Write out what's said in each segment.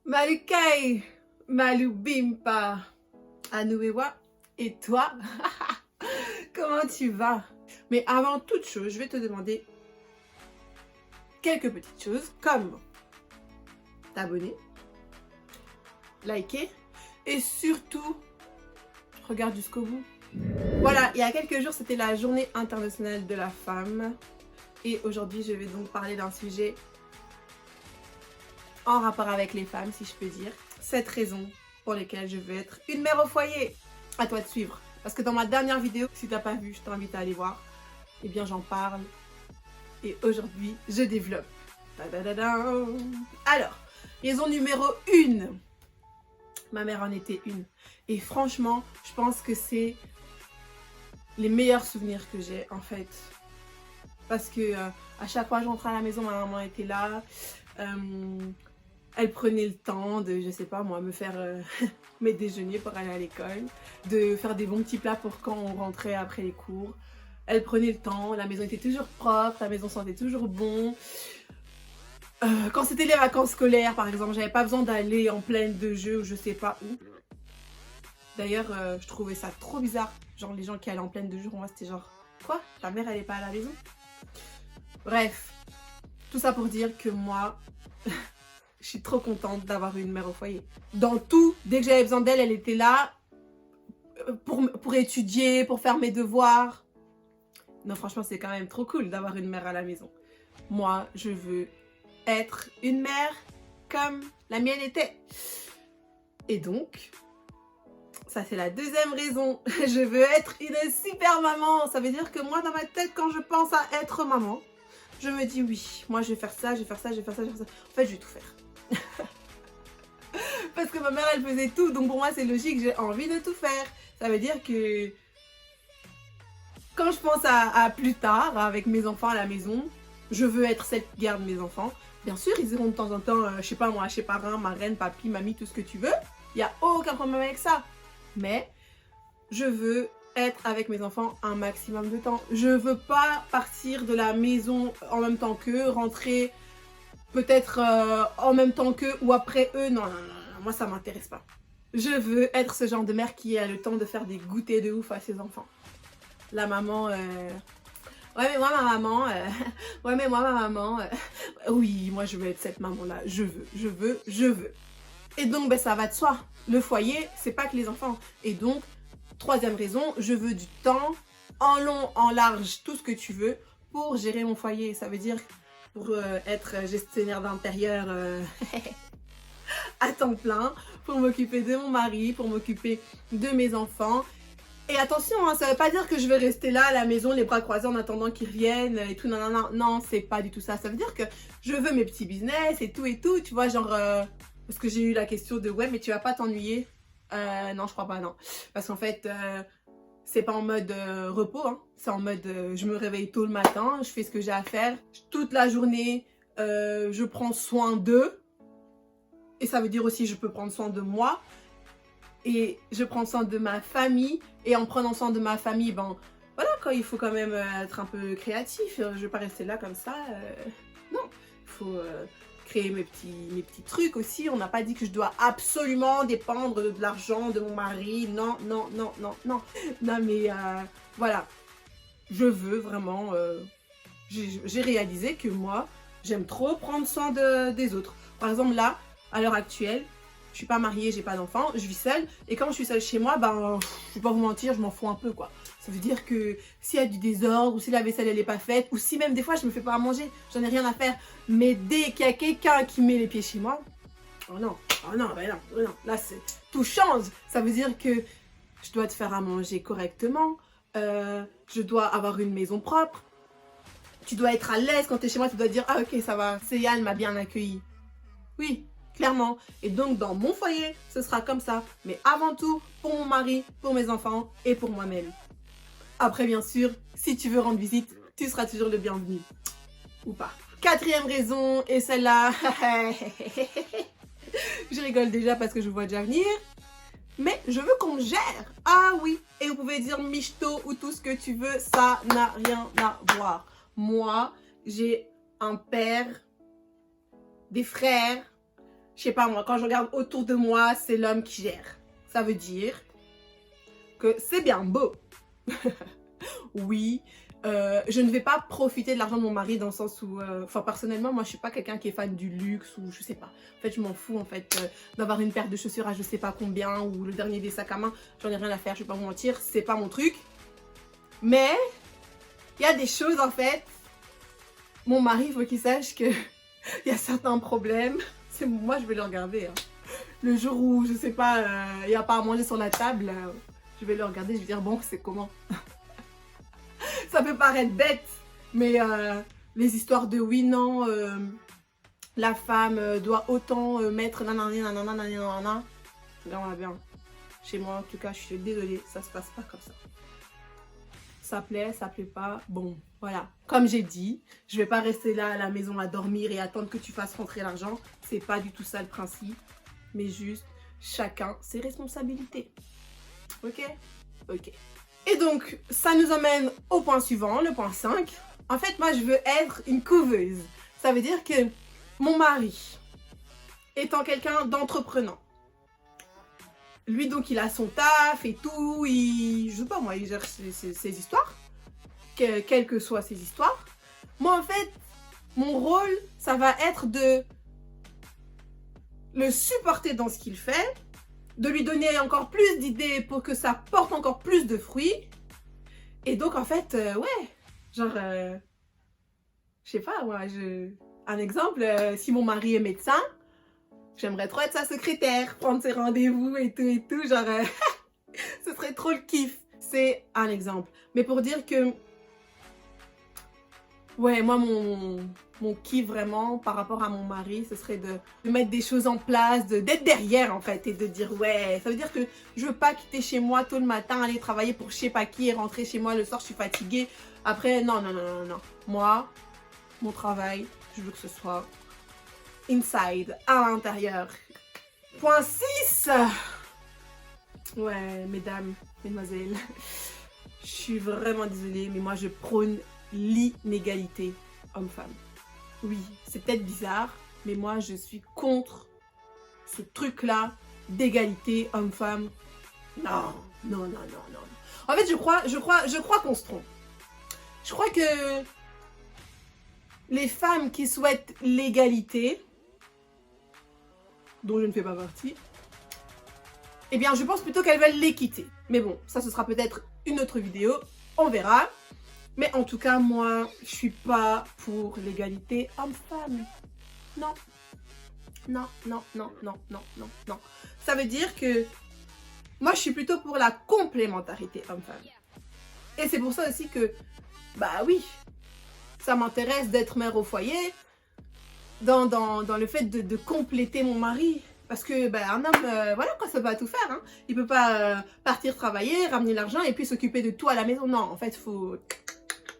Malukai, Malubimpa, Anuewa, et toi, comment tu vas? Mais avant toute chose, je vais te demander quelques petites choses comme t'abonner, liker et surtout, regarde jusqu'au bout. Voilà, il y a quelques jours, c'était la journée internationale de la femme et aujourd'hui, je vais donc parler d'un sujet en rapport avec les femmes, si je peux dire. 7 raisons pour lesquelles je veux être une mère au foyer. À toi de suivre. Parce que dans ma dernière vidéo, si t'as pas vu, je t'invite à aller voir. Eh bien, j'en parle. Et aujourd'hui, je développe. Alors, raison numéro 1. Ma mère en était une. Et franchement, je pense que c'est les meilleurs souvenirs que j'ai, en fait. Parce que à chaque fois que j'entrais à la maison, ma maman était là. Elle prenait le temps de, je sais pas moi, me faire mes déjeuners pour aller à l'école, de faire des bons petits plats pour quand on rentrait après les cours. Elle prenait le temps, la maison était toujours propre, la maison sentait toujours bon. Quand c'était les vacances scolaires, par exemple, j'avais pas besoin d'aller en pleine de jeux ou je sais pas où. D'ailleurs, je trouvais ça trop bizarre. Genre, les gens qui allaient en pleine de jeux, pour moi, c'était genre, quoi? Ta mère, elle est pas à la maison? Bref, tout ça pour dire que moi, je suis trop contente d'avoir une mère au foyer. Dans tout, dès que j'avais besoin d'elle, elle était là pour étudier, pour faire mes devoirs. Non, franchement, c'est quand même trop cool d'avoir une mère à la maison. Moi, je veux être une mère comme la mienne était. Et donc, ça c'est la deuxième raison. Je veux être une super maman. Ça veut dire que moi, dans ma tête, quand je pense à être maman, je me dis oui, moi je vais faire ça, je vais faire ça, je vais faire ça, je vais faire ça. En fait, je vais tout faire. Parce que ma mère, elle faisait tout. Donc pour moi, c'est logique, j'ai envie de tout faire. Ça veut dire que quand je pense à plus tard, avec mes enfants à la maison, je veux être celle qui garde mes enfants. Bien sûr, ils iront de temps en temps, je sais pas moi, chez parrain, marraine, papy, mamie, tout ce que tu veux. Il n'y a aucun problème avec ça. Mais je veux être avec mes enfants un maximum de temps. Je veux pas partir de la maison en même temps qu'eux, rentrer peut-être en même temps qu'eux ou après eux. Non, non, non, moi ça m'intéresse pas. Je veux être ce genre de mère qui a le temps de faire des goûters de ouf à ses enfants. La maman, ouais mais moi ma maman, ouais mais moi ma maman, oui moi je veux être cette maman là, je veux. Et donc ben ça va de soi, le foyer c'est pas que les enfants. Et donc, troisième raison, je veux du temps, en long, en large, tout ce que tu veux, pour gérer mon foyer. Ça veut dire pour être gestionnaire d'intérieur à temps plein, pour m'occuper de mon mari, pour m'occuper de mes enfants. Et attention, hein, ça veut pas dire que je vais rester là à la maison, les bras croisés en attendant qu'ils reviennent et tout. Non, non, non, non, c'est pas du tout ça. Ça veut dire que je veux mes petits business et tout, tu vois, genre... parce que j'ai eu la question de ouais, mais tu vas pas t'ennuyer? Non, je crois pas, non. Parce qu'en fait, c'est pas en mode repos, hein. C'est en mode je me réveille tôt le matin, je fais ce que j'ai à faire. Toute la journée, je prends soin d'eux. Et ça veut dire aussi je peux prendre soin de moi. Et je prends soin de ma famille. Et en prenant soin de ma famille, ben voilà, quoi, il faut quand même être un peu créatif. Je vais pas rester là comme ça. Non, il faut créer mes petits trucs aussi. On n'a pas dit que je dois absolument dépendre de l'argent de mon mari. Non, non, non, non, non. Non, mais voilà. Je veux vraiment... j'ai réalisé que moi, j'aime trop prendre soin des autres. Par exemple, là, à l'heure actuelle, je suis pas mariée, j'ai pas d'enfant, je vis seule. Et quand je suis seule chez moi, ben, je vais pas vous mentir, je m'en fous un peu, quoi. Ça veut dire que s'il y a du désordre, ou si la vaisselle elle est pas faite, ou si même des fois je me fais pas à manger, j'en ai rien à faire. Mais dès qu'il y a quelqu'un qui met les pieds chez moi, oh non, oh non, ben non, oh non. Là tout change. Ça veut dire que je dois te faire à manger correctement, je dois avoir une maison propre, tu dois être à l'aise quand tu es chez moi, tu dois dire ah ok ça va, Céyane m'a bien accueilli. Oui, clairement. Et donc dans mon foyer, ce sera comme ça. Mais avant tout, pour mon mari, pour mes enfants et pour moi-même. Après bien sûr, si tu veux rendre visite, tu seras toujours le bienvenu. Ou pas. Quatrième raison, et celle-là, je rigole déjà parce que je vois déjà venir. Mais je veux qu'on me gère. Ah oui. Et vous pouvez dire michto ou tout ce que tu veux, ça n'a rien à voir. Moi, j'ai un père, des frères, je sais pas moi, quand je regarde autour de moi, c'est l'homme qui gère. Ça veut dire que c'est bien beau. Oui, je ne vais pas profiter de l'argent de mon mari dans le sens où, enfin personnellement, moi je suis pas quelqu'un qui est fan du luxe ou je sais pas. En fait, je m'en fous en fait d'avoir une paire de chaussures à je sais pas combien ou le dernier des sacs à main. J'en ai rien à faire, je vais pas vous mentir, c'est pas mon truc. Mais il y a des choses en fait. Mon mari, il faut qu'il sache que il y a certains problèmes. C'est moi, je vais le regarder. Hein. Le jour où je sais pas, il y a pas à manger sur la table, je vais le regarder, je vais dire bon, c'est comment. Ça peut paraître bête, mais les histoires de oui, non, la femme doit autant mettre nanana, nanana, nanana, regarde bien. Chez moi, en tout cas, je suis désolée, ça se passe pas comme ça. Ça plaît pas, bon, voilà. Comme j'ai dit, je vais pas rester là à la maison à dormir et attendre que tu fasses rentrer l'argent. C'est pas du tout ça le principe, mais juste chacun ses responsabilités. Ok? Ok. Et donc, ça nous amène au point suivant, le point 5. En fait, moi, je veux être une couveuse. Ça veut dire que mon mari, étant quelqu'un d'entreprenant, lui, donc, il a son taf et tout, je sais pas moi, il gère ses histoires, quelles que soient ses histoires. Moi, en fait, mon rôle, ça va être de le supporter dans ce qu'il fait, de lui donner encore plus d'idées pour que ça porte encore plus de fruits. Et donc, en fait, ouais, genre, je sais pas, moi, un exemple, si mon mari est médecin, j'aimerais trop être sa secrétaire, prendre ses rendez-vous et tout, genre, ce serait trop le kiff. C'est un exemple. Mais pour dire que, ouais, moi, mon kiff vraiment par rapport à mon mari, ce serait de mettre des choses en place, d'être derrière en fait et de dire ouais, ça veut dire que je veux pas quitter chez moi tôt le matin, aller travailler pour je sais pas qui et rentrer chez moi le soir, je suis fatiguée. Après, non. Moi, mon travail, je veux que ce soit inside, à l'intérieur. Point 6. Ouais, mesdames, mesdemoiselles, je suis vraiment désolée, mais moi je prône l'inégalité homme-femme. Oui, c'est peut-être bizarre, mais moi je suis contre ce truc-là d'égalité homme-femme. Non. En fait, je crois qu'on se trompe. Je crois que les femmes qui souhaitent l'égalité, dont je ne fais pas partie, eh bien, je pense plutôt qu'elles veulent l'équité. Mais bon, ça, ce sera peut-être une autre vidéo. On verra. Mais en tout cas, moi, je suis pas pour l'égalité homme-femme. Non. Ça veut dire que moi, je suis plutôt pour la complémentarité homme-femme. Et c'est pour ça aussi que, bah oui, ça m'intéresse d'être mère au foyer, dans le fait de compléter mon mari. Parce que bah, un homme, voilà quoi, ça peut pas tout faire. Hein. Il peut pas partir travailler, ramener l'argent et puis s'occuper de tout à la maison. Non, en fait, il faut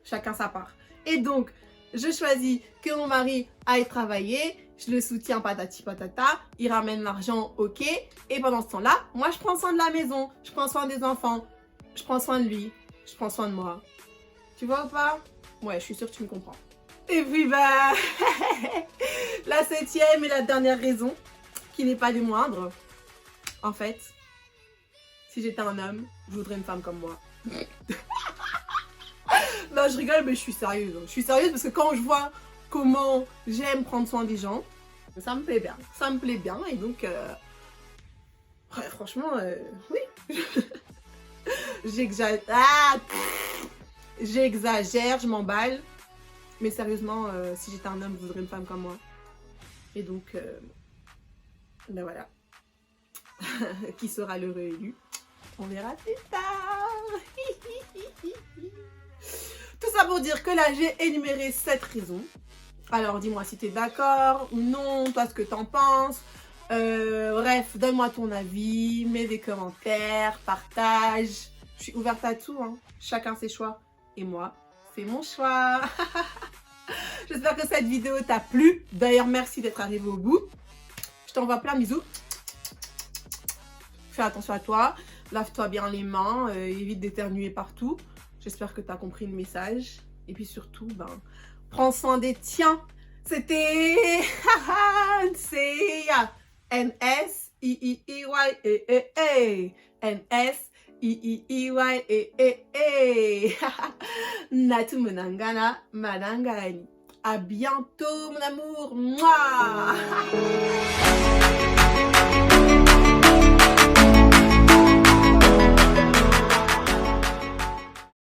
chacun sa part. Et donc, je choisis que mon mari aille travailler, je le soutiens patati patata, il ramène l'argent, ok. Et pendant ce temps-là, moi, je prends soin de la maison, je prends soin des enfants, je prends soin de lui, je prends soin de moi. Tu vois ou pas? Ouais, je suis sûre que tu me comprends. Et puis, bah, la 7e et la dernière raison, qui n'est pas des moindres. En fait, si j'étais un homme, je voudrais une femme comme moi. Non, je rigole, mais je suis sérieuse. Je suis sérieuse parce que quand je vois comment j'aime prendre soin des gens, ça me plaît bien. Ça me plaît bien et donc, ouais, franchement, oui. J'exagère, je m'emballe. Mais sérieusement, si j'étais un homme, je voudrais une femme comme moi. Et donc, ben voilà. Qui sera l'heureux élu? On verra plus tard. Tout ça pour dire que là, j'ai énuméré 7 raisons. Alors, dis-moi si tu es d'accord ou non, toi, ce que t'en penses. Bref, donne-moi ton avis, mets des commentaires, partage. Je suis ouverte à tout, hein. Chacun ses choix. Et moi, c'est mon choix. J'espère que cette vidéo t'a plu. D'ailleurs, merci d'être arrivé au bout. Je t'envoie plein de bisous. Fais attention à toi. Lave-toi bien les mains. Évite d'éternuer partout. J'espère que tu as compris le message. Et puis surtout, ben, prends soin des tiens. C'était... N-S-I-I-I-Y-E-E-E. N-S-I-I-I-Y-E-E-E. Natu Munangana Manangani. À bientôt, mon amour. Mouah.